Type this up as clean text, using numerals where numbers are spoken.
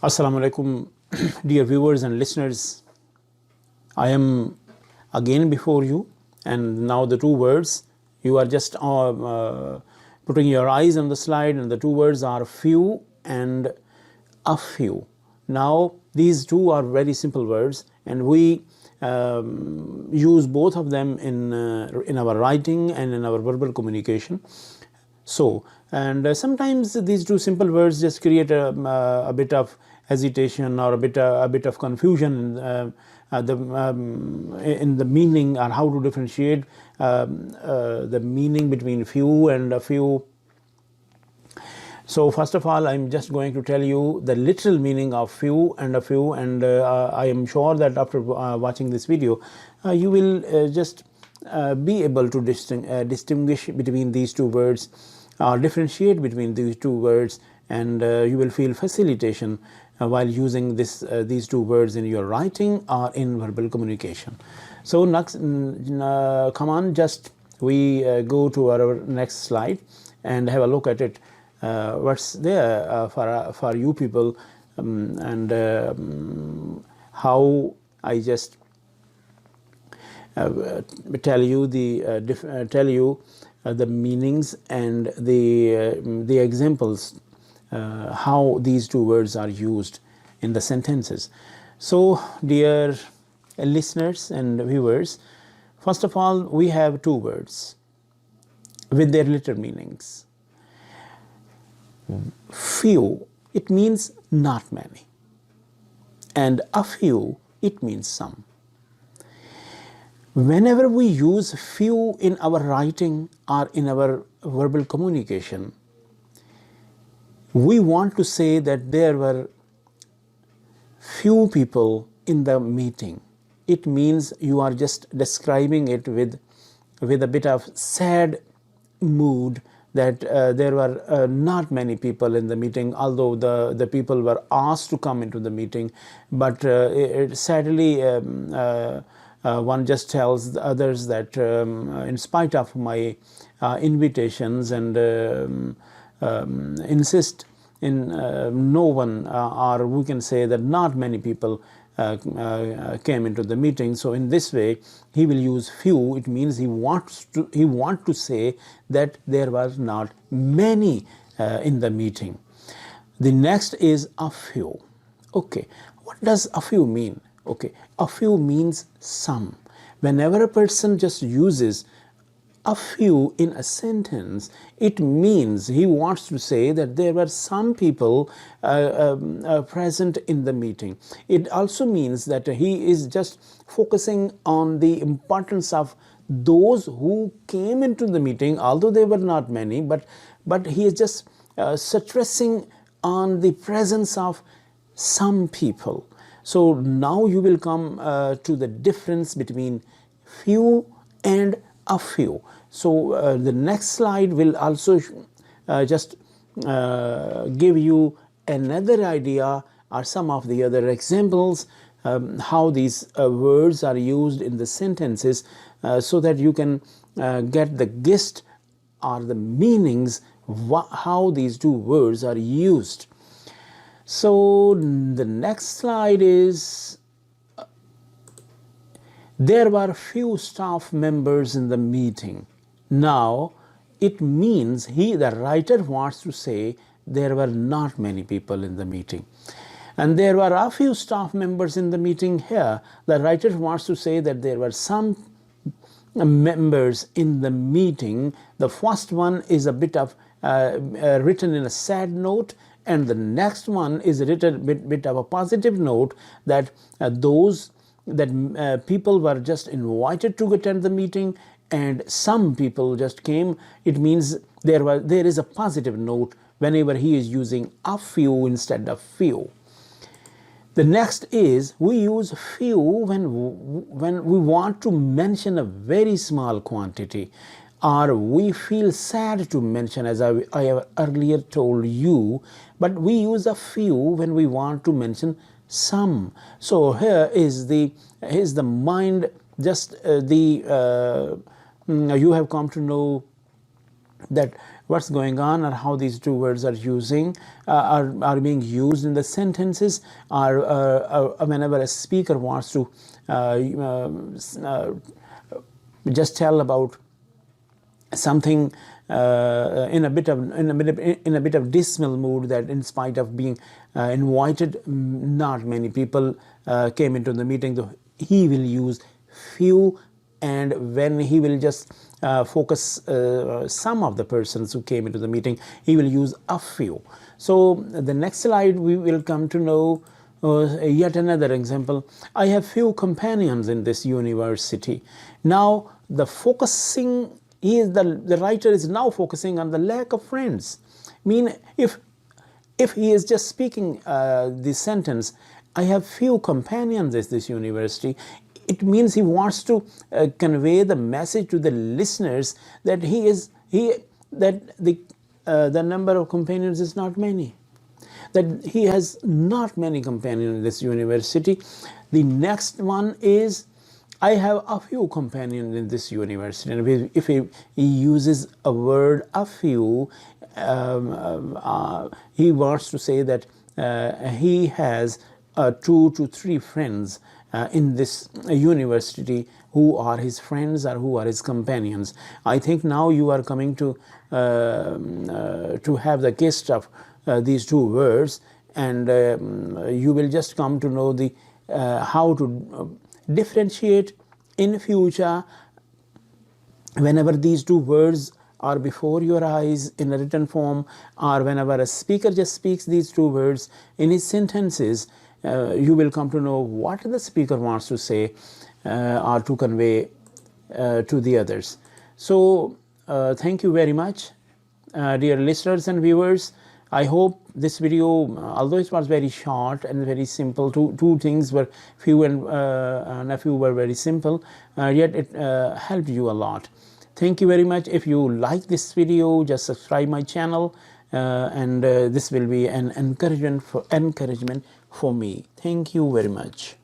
Assalamu alaikum, dear viewers and listeners. I am again before you, and now the two words you are just putting your eyes on the slide, and the two words are few and a few. Now these two are very simple words, and we use both of them in our writing and in our verbal communication. So, and sometimes these two simple words just create a bit of hesitation or a bit of confusion in the meaning, or how to differentiate the meaning between few and a few. So first of all, I'm just going to tell you the literal meaning of few and a few, and I am sure that after watching this video, you will just be able to distinguish between these two words, or differentiate between these two words, and you will feel facilitation while using these two words in your writing or in verbal communication. So next, come on, just we go to our next slide and have a look at it. What's there for you people, and how I just tell you the meanings and the examples, how these two words are used in the sentences. So dear listeners and viewers, first of all, we have two words with their literal meanings. Few, it means not many, and a few, it means some. Whenever we use few in our writing or in our verbal communication, we want to say that there were few people in the meeting. It means you are just describing it with a bit of sad mood, that there were not many people in the meeting, although the people were asked to come into the meeting. But sadly, one just tells the others that in spite of my invitations and insist in no one, or we can say that not many people came into the meeting. So in this way, he will use few. It means he wants to say that there was not many in the meeting. The next is a few. Okay, what does a few mean? Okay, a few means some. Whenever a person just uses a few in a sentence, it means he wants to say that there were some people present in the meeting. It also means that he is just focusing on the importance of those who came into the meeting, although there were not many, but he is just stressing on the presence of some people. So now you will come to the difference between few and a few. So the next slide will also just give you another idea, or some of the other examples, how these words are used in the sentences, so that you can get the gist or the meanings, how these two words are used. So the next slide is, there were few staff members in the meeting. Now it means the writer wants to say there were not many people in the meeting. And there were a few staff members in the meeting. Here the writer wants to say that there were some members in the meeting. The first one is a bit of written in a sad note, and the next one is written bit of a positive note, that people were just invited to attend the meeting, and some people just came. It means there is a positive note whenever he is using a few instead of few. The next is, we use few when we want to mention a very small quantity, or we feel sad to mention, as I have earlier told you, but we use a few when we want to mention some. So here is the mind, just you have come to know that what's going on, or how these two words are are being used in the sentences, or whenever a speaker wants to just tell about something in a bit of dismal mood, that in spite of being invited, not many people came into the meeting. So he will use few, and when he will just focus some of the persons who came into the meeting, he will use a few. So the next slide we will come to know yet another example. I have few companions in this university. Now the focusing is the writer is now focusing on the lack of friends. Mean, if he is just speaking the sentence, I have few companions at this university, it means he wants to convey the message to the listeners that the number of companions is not many, that he has not many companions in this university. The next one is, I have a few companions in this university. And if he uses a word a few, he wants to say that he has 2 to 3 friends in this university who are his friends or who are his companions. I think now you are coming to have the gist of these two words, and you will just come to know the how to differentiate in future whenever these two words are before your eyes in a written form, or whenever a speaker just speaks these two words in his sentences. You will come to know what the speaker wants to say or to convey to the others. So thank you very much, dear listeners and viewers. I hope this video, although it was very short and very simple, two things were few and a few were very simple, yet it helped you a lot. Thank you very much. If you like this video, just subscribe my channel, and this will be an encouragement for me. Thank you very much.